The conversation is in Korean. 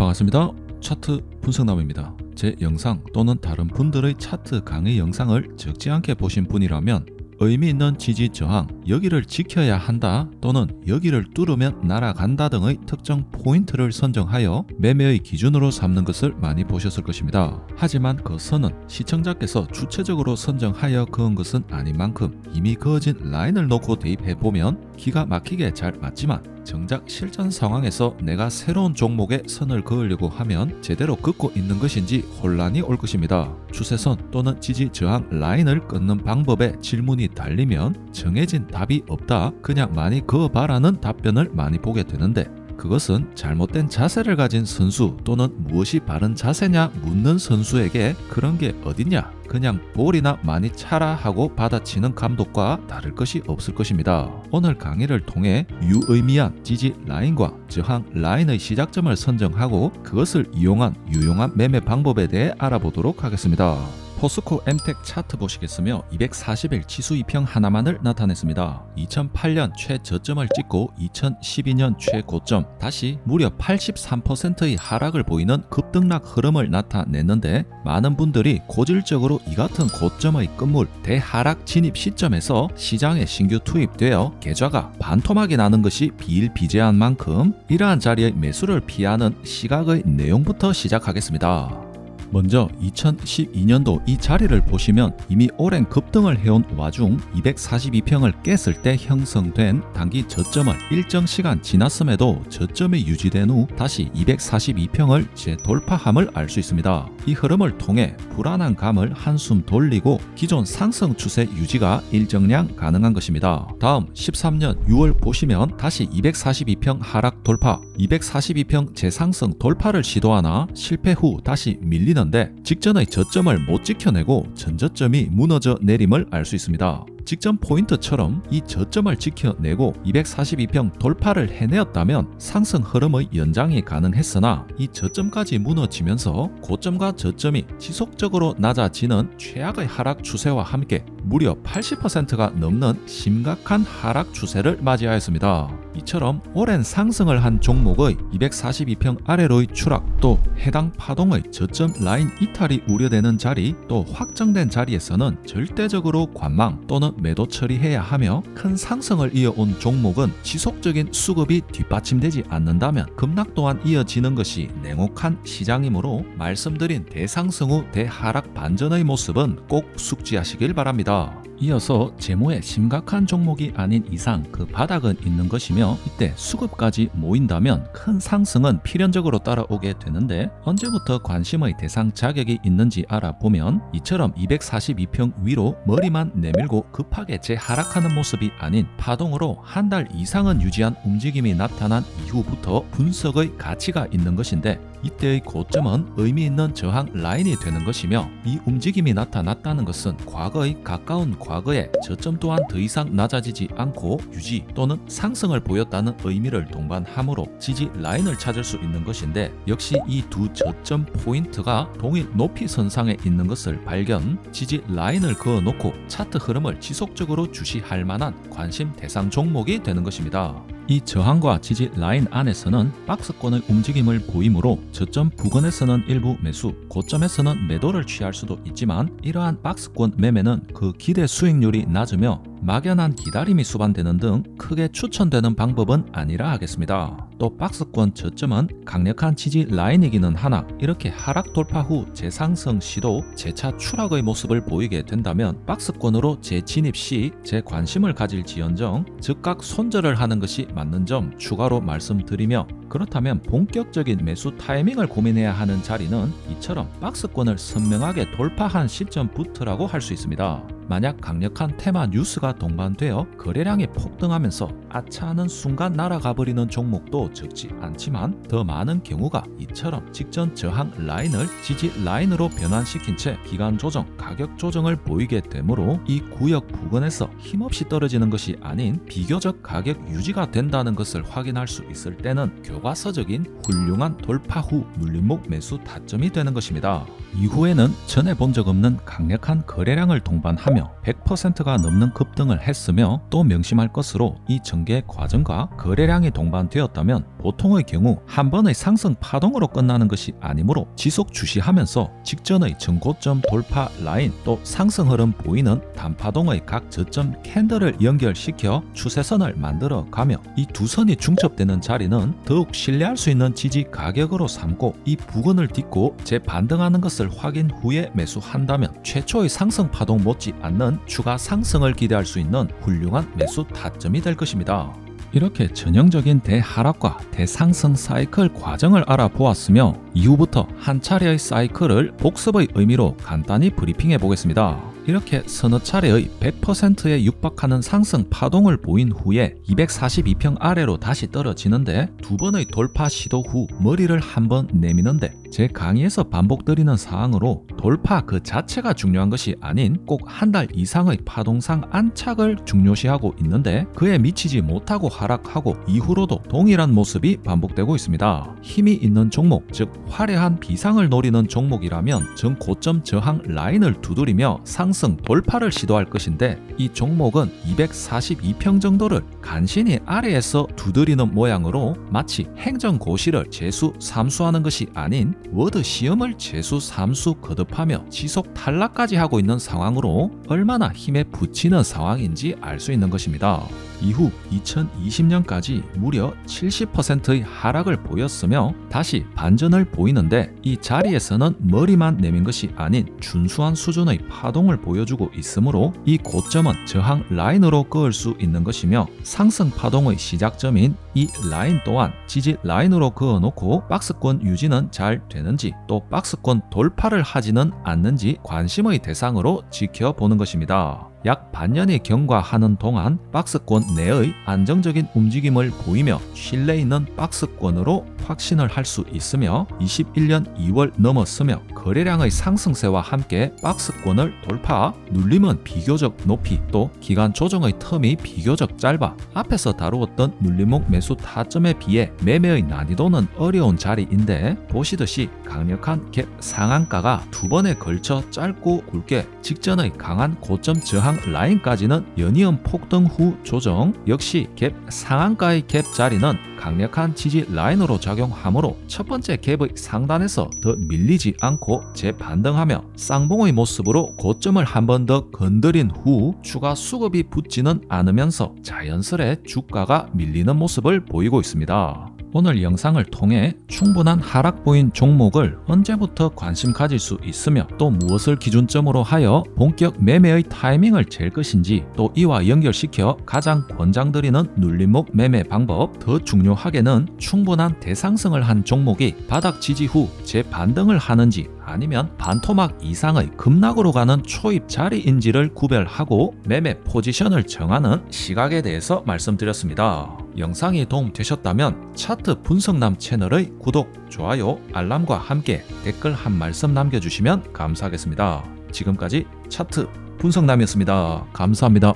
반갑습니다. 차트 분석남입니다. 제 영상 또는 다른 분들의 차트 강의 영상을 적지 않게 보신 분이라면 의미 있는 지지 저항, 여기를 지켜야 한다 또는 여기를 뚫으면 날아간다 등의 특정 포인트를 선정하여 매매의 기준으로 삼는 것을 많이 보셨을 것입니다. 하지만 그 선은 시청자께서 주체적으로 선정하여 그은 것은 아닌 만큼 이미 그어진 라인을 놓고 대입해보면 기가 막히게 잘 맞지만 정작 실전 상황에서 내가 새로운 종목에 선을 그으려고 하면 제대로 긋고 있는 것인지 혼란이 올 것입니다. 추세선 또는 지지 저항 라인을 끊는 방법에 질문이 달리면 정해진 답이 없다, 그냥 많이 그어봐라는 답변을 많이 보게 되는데, 그것은 잘못된 자세를 가진 선수 또는 무엇이 바른 자세냐 묻는 선수에게 그런 게 어딨냐, 그냥 볼이나 많이 차라 하고 받아치는 감독과 다를 것이 없을 것입니다. 오늘 강의를 통해 유의미한 지지 라인과 저항 라인의 시작점을 선정하고 그것을 이용한 유용한 매매 방법에 대해 알아보도록 하겠습니다. 포스코 엠텍 차트 보시겠으며 240일 지수 이평 하나만을 나타냈습니다. 2008년 최저점을 찍고 2012년 최고점, 다시 무려 83%의 하락을 보이는 급등락 흐름을 나타냈는데, 많은 분들이 고질적으로 이 같은 고점의 끝물 대하락 진입 시점에서 시장에 신규 투입되어 계좌가 반토막이 나는 것이 비일비재한 만큼 이러한 자리의 매수를 피하는 시각의 내용부터 시작하겠습니다. 먼저 2012년도 이 자리를 보시면 이미 오랜 급등을 해온 와중 242평을 깼을 때 형성된 단기 저점을 일정 시간 지났음에도 저점이 유지된 후 다시 242평을 재돌파함을 알 수 있습니다. 이 흐름을 통해 불안한 감을 한숨 돌리고 기존 상승 추세 유지가 일정량 가능한 것입니다. 다음 13년 6월 보시면 다시 242평 하락 돌파, 242평 재상승 돌파를 시도하나 실패 후 다시 밀리는 직전의 저점을 못 지켜내고 전저점이 무너져 내림을 알 수 있습니다. 직전 포인트처럼 이 저점을 지켜내고 242평 돌파를 해내었다면 상승 흐름의 연장이 가능했으나 이 저점까지 무너지면서 고점과 저점이 지속적으로 낮아지는 최악의 하락 추세와 함께 무려 80%가 넘는 심각한 하락 추세를 맞이하였습니다. 이처럼 오랜 상승을 한 종목의 242평 아래로의 추락, 또 해당 파동의 저점 라인 이탈이 우려되는 자리, 또 확정된 자리에서는 절대적으로 관망 또는 매도 처리해야 하며, 큰 상승을 이어온 종목은 지속적인 수급이 뒷받침되지 않는다면 급락 또한 이어지는 것이 냉혹한 시장이므로 말씀드린 대상승 후 대하락 반전의 모습은 꼭 숙지하시길 바랍니다. 이어서 재무에 심각한 종목이 아닌 이상 그 바닥은 있는 것이며, 이때 수급까지 모인다면 큰 상승은 필연적으로 따라오게 되는데, 언제부터 관심의 대상 자격이 있는지 알아보면 이처럼 242평 위로 머리만 내밀고 급하게 재하락하는 모습이 아닌 파동으로 한 달 이상은 유지한 움직임이 나타난 이후부터 분석의 가치가 있는 것인데, 이때의 고점은 의미 있는 저항 라인이 되는 것이며, 이 움직임이 나타났다는 것은 과거의 가까운 과거에 저점 또한 더 이상 낮아지지 않고 유지 또는 상승을 보였다는 의미를 동반하므로 지지 라인을 찾을 수 있는 것인데, 역시 이 두 저점 포인트가 동일 높이 선상에 있는 것을 발견, 지지 라인을 그어놓고 차트 흐름을 지속적으로 주시할 만한 관심 대상 종목이 되는 것입니다. 이 저항과 지지 라인 안에서는 박스권의 움직임을 보이므로 저점 부근에서는 일부 매수, 고점에서는 매도를 취할 수도 있지만, 이러한 박스권 매매는 그 기대 수익률이 낮으며 막연한 기다림이 수반되는 등 크게 추천되는 방법은 아니라 하겠습니다. 또 박스권 저점은 강력한 지지 라인이기는 하나, 이렇게 하락 돌파 후 재상승 시도, 재차 추락의 모습을 보이게 된다면 박스권으로 재진입 시 재관심을 가질지언정 즉각 손절을 하는 것이 맞는 점 추가로 말씀드리며, 그렇다면 본격적인 매수 타이밍을 고민해야 하는 자리는 이처럼 박스권을 선명하게 돌파한 시점부터라고 할 수 있습니다. 만약 강력한 테마 뉴스가 동반되어 거래량이 폭등하면서 아차하는 순간 날아가 버리는 종목도 적지 않지만, 더 많은 경우가 이처럼 직전 저항 라인을 지지 라인으로 변환시킨 채 기간 조정, 가격 조정을 보이게 되므로 이 구역 부근에서 힘없이 떨어지는 것이 아닌 비교적 가격 유지가 된다는 것을 확인할 수 있을 때는 교과서적인 훌륭한 돌파 후 눌림목 매수 타점이 되는 것입니다. 이후에는 전에 본 적 없는 강력한 거래량을 동반하며 100%가 넘는 급등을 했으며 또 명심할 것으로 이 전개 과정과 거래량이 동반되었다면 보통의 경우 한 번의 상승 파동으로 끝나는 것이 아니므로 지속 주시하면서 직전의 전고점 돌파 라인 또 상승 흐름 보이는 단파동의 각 저점 캔들을 연결시켜 추세선을 만들어 가며 이 두 선이 중첩되는 자리는 더욱 신뢰할 수 있는 지지 가격으로 삼고 이 부근을 딛고 재반등하는 것을 확인 후에 매수한다면 최초의 상승 파동 못지 않는 추가 상승을 기대할 수 있는 훌륭한 매수 타점이 될 것입니다. 이렇게 전형적인 대하락과 대상승 사이클 과정을 알아보았으며 이후부터 한 차례의 사이클을 복습의 의미로 간단히 브리핑해 보겠습니다. 이렇게 서너 차례의 100%에 육박하는 상승 파동을 보인 후에 242평 아래로 다시 떨어지는데 두 번의 돌파 시도 후 머리를 한번 내미는데 제 강의에서 반복드리는 사항으로 돌파 그 자체가 중요한 것이 아닌 꼭 한 달 이상의 파동상 안착을 중요시하고 있는데 그에 미치지 못하고 하락하고 이후로도 동일한 모습이 반복되고 있습니다. 힘이 있는 종목, 즉 화려한 비상을 노리는 종목이라면 전 고점 저항 라인을 두드리며 상승 돌파를 시도할 것인데 이 종목은 242평 정도를 간신히 아래에서 두드리는 모양으로 마치 행정고시를 재수 삼수하는 것이 아닌 워드 시험을 재수 삼수 거듭하며 지속 탈락까지 하고 있는 상황으로 얼마나 힘에 부치는 상황인지 알 수 있는 것입니다. 이후 2020년까지 무려 70%의 하락을 보였으며 다시 반전을 보이는데 이 자리에서는 머리만 내민 것이 아닌 준수한 수준의 파동을 보여주고 있으므로 이 고점은 저항 라인으로 그을 수 있는 것이며 상승 파동의 시작점인 이 라인 또한 지지 라인으로 그어놓고 박스권 유지는 잘 되는지 또 박스권 돌파를 하지는 않는지 관심의 대상으로 지켜보는 것입니다. 약 반년이 경과하는 동안 박스권 내의 안정적인 움직임을 보이며 신뢰 있는 박스권으로 확신을 할 수 있으며 21년 2월 넘었으며 거래량의 상승세와 함께 박스권을 돌파, 눌림은 비교적 높이 또 기간 조정의 텀이 비교적 짧아 앞에서 다루었던 눌림목 매수 타점에 비해 매매의 난이도는 어려운 자리인데 보시듯이 강력한 갭 상한가가 두 번에 걸쳐 짧고 굵게 직전의 강한 고점 저항 라인까지는 연이은 폭등 후 조정 역시 갭 상한가의 갭 자리는 강력한 지지 라인으로 작용하므로 첫 번째 갭의 상단에서 더 밀리지 않고 재반등하며 쌍봉의 모습으로 고점을 한 번 더 건드린 후 추가 수급이 붙지는 않으면서 자연스레 주가가 밀리는 모습을 보이고 있습니다. 오늘 영상을 통해 충분한 하락 보인 종목을 언제부터 관심 가질 수 있으며 또 무엇을 기준점으로 하여 본격 매매의 타이밍을 잴 것인지 또 이와 연결시켜 가장 권장드리는 눌림목 매매 방법 더 중요하게는 충분한 대상승을 한 종목이 바닥 지지 후 재반등을 하는지 아니면 반토막 이상의 급락으로 가는 초입 자리인지를 구별하고 매매 포지션을 정하는 시각에 대해서 말씀드렸습니다. 영상이 도움되셨다면 차트 분석남 채널의 구독, 좋아요, 알람과 함께 댓글 한 말씀 남겨주시면 감사하겠습니다. 지금까지 차트 분석남이었습니다. 감사합니다.